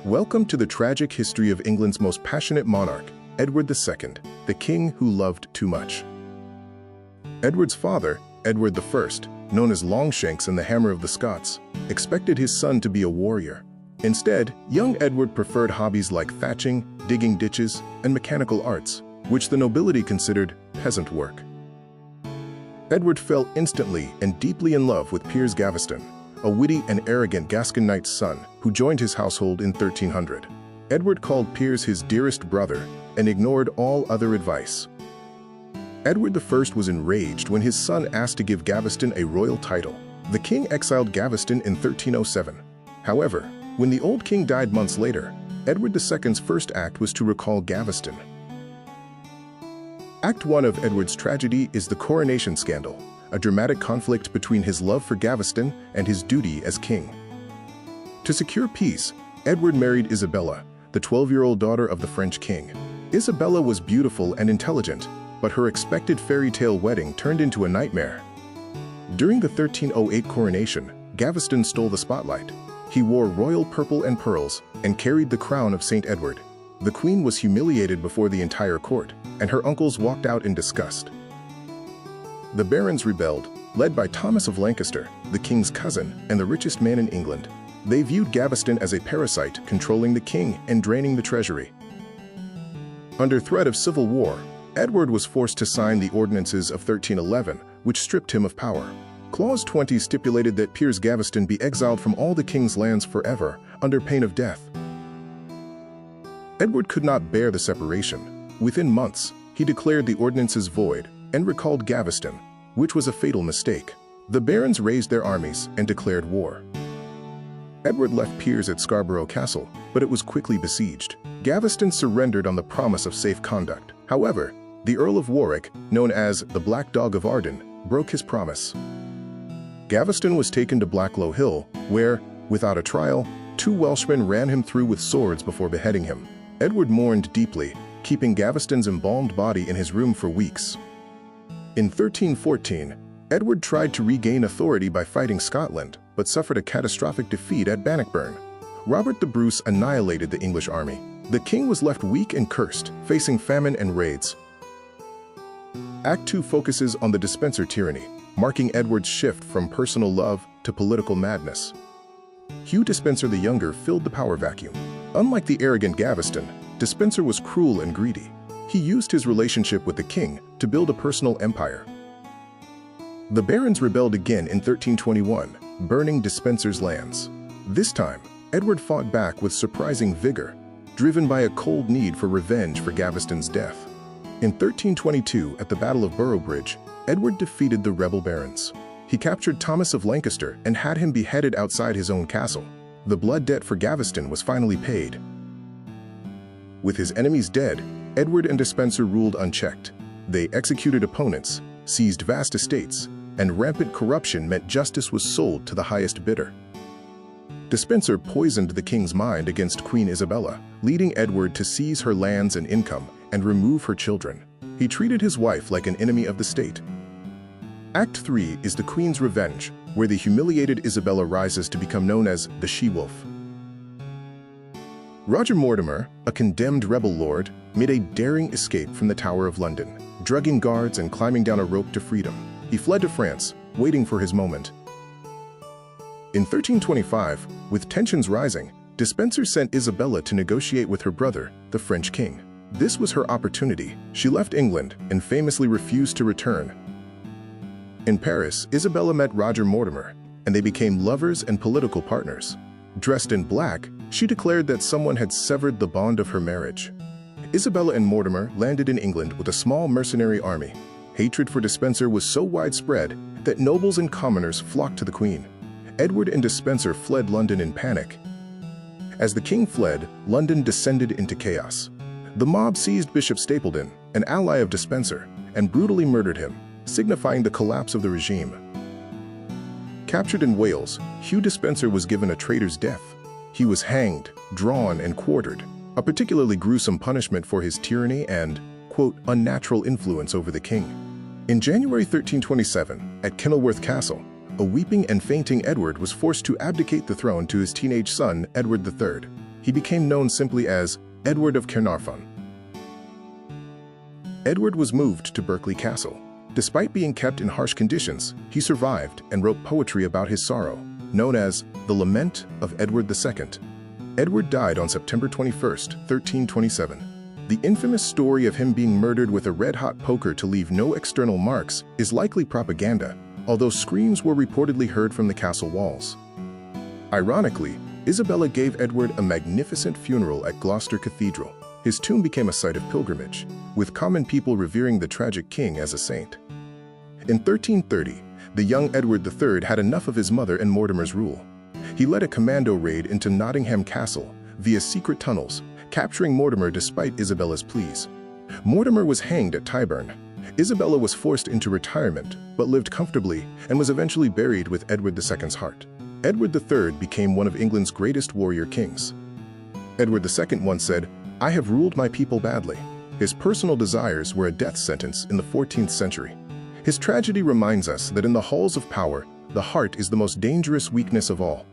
Welcome to the tragic history of England's most passionate monarch, Edward II, the king who loved too much. Edward's father, Edward I, known as Longshanks and the Hammer of the Scots, expected his son to be a warrior. Instead, young Edward preferred hobbies like thatching, digging ditches, and mechanical arts, which the nobility considered peasant work. Edward fell instantly and deeply in love with Piers Gaveston, a witty and arrogant Gascon knight's son who joined his household in 1300. Edward called Piers his dearest brother and ignored all other advice. Edward I was enraged when his son asked to give Gaveston a royal title. The king exiled Gaveston in 1307. However, when the old king died months later, Edward II's first act was to recall Gaveston. Act 1 of Edward's tragedy is the coronation scandal, a dramatic conflict between his love for Gaveston and his duty as king. To secure peace, Edward married Isabella, the 12-year-old daughter of the French king. Isabella was beautiful and intelligent, but her expected fairy tale wedding turned into a nightmare. During the 1308 coronation, Gaveston stole the spotlight. He wore royal purple and pearls and carried the crown of St. Edward. The queen was humiliated before the entire court, and her uncles walked out in disgust. The barons rebelled, led by Thomas of Lancaster, the king's cousin and the richest man in England. They viewed Gaveston as a parasite controlling the king and draining the treasury. Under threat of civil war, Edward was forced to sign the Ordinances of 1311, which stripped him of power. Clause 20 stipulated that Piers Gaveston be exiled from all the king's lands forever, under pain of death. Edward could not bear the separation. Within months, he declared the ordinances void and recalled Gaveston, which was a fatal mistake. The barons raised their armies and declared war. Edward left Piers at Scarborough Castle, but it was quickly besieged. Gaveston surrendered on the promise of safe conduct. However, the Earl of Warwick, known as the Black Dog of Arden, broke his promise. Gaveston was taken to Blacklow Hill, where, without a trial, 2 Welshmen ran him through with swords before beheading him. Edward mourned deeply, keeping Gaveston's embalmed body in his room for weeks. In 1314, Edward tried to regain authority by fighting Scotland, but suffered a catastrophic defeat at Bannockburn. Robert the Bruce annihilated the English army. The king was left weak and cursed, facing famine and raids. Act 2 focuses on the Despencer tyranny, marking Edward's shift from personal love to political madness. Hugh Despencer the Younger filled the power vacuum. Unlike the arrogant Gaveston, Despencer was cruel and greedy. He used his relationship with the king to build a personal empire. The barons rebelled again in 1321, burning Despencer's lands. This time, Edward fought back with surprising vigor, driven by a cold need for revenge for Gaveston's death. In 1322, at the Battle of Boroughbridge, Edward defeated the rebel barons. He captured Thomas of Lancaster and had him beheaded outside his own castle. The blood debt for Gaveston was finally paid. With his enemies dead, Edward and Despencer ruled unchecked. They executed opponents, seized vast estates, and rampant corruption meant justice was sold to the highest bidder. Despencer poisoned the king's mind against Queen Isabella, leading Edward to seize her lands and income and remove her children. He treated his wife like an enemy of the state. Act 3 is the Queen's Revenge, where the humiliated Isabella rises to become known as the She-Wolf. Roger Mortimer, a condemned rebel lord, made a daring escape from the Tower of London, drugging guards and climbing down a rope to freedom. He fled to France, waiting for his moment. In 1325, with tensions rising, Despencer sent Isabella to negotiate with her brother, the French king. This was her opportunity. She left England and famously refused to return. In Paris, Isabella met Roger Mortimer, and they became lovers and political partners. Dressed in black, she declared that someone had severed the bond of her marriage. Isabella and Mortimer landed in England with a small mercenary army. Hatred for Despencer was so widespread that nobles and commoners flocked to the queen. Edward and Despencer fled London in panic. As the king fled, London descended into chaos. The mob seized Bishop Stapledon, an ally of Despencer, and brutally murdered him, signifying the collapse of the regime. Captured in Wales, Hugh Despencer was given a traitor's death. He was hanged, drawn, and quartered, a particularly gruesome punishment for his tyranny and, quote, unnatural influence over the king. In January 1327, at Kenilworth Castle, a weeping and fainting Edward was forced to abdicate the throne to his teenage son, Edward III. he became known simply as Edward of Caernarfon. Edward was moved to Berkeley Castle. Despite being kept in harsh conditions, he survived and wrote poetry about his sorrow, known as The Lament of Edward II. Edward died on September 21, 1327. The infamous story of him being murdered with a red-hot poker to leave no external marks is likely propaganda, although screams were reportedly heard from the castle walls. Ironically, Isabella gave Edward a magnificent funeral at Gloucester Cathedral. His tomb became a site of pilgrimage, with common people revering the tragic king as a saint. In 1330, the young Edward III had enough of his mother and Mortimer's rule. He led a commando raid into Nottingham Castle via secret tunnels, capturing Mortimer despite Isabella's pleas. Mortimer was hanged at Tyburn. Isabella was forced into retirement, but lived comfortably and was eventually buried with Edward II's heart. Edward III became one of England's greatest warrior kings. Edward II once said, "I have ruled my people badly." His personal desires were a death sentence in the 14th century. His tragedy reminds us that in the halls of power, the heart is the most dangerous weakness of all.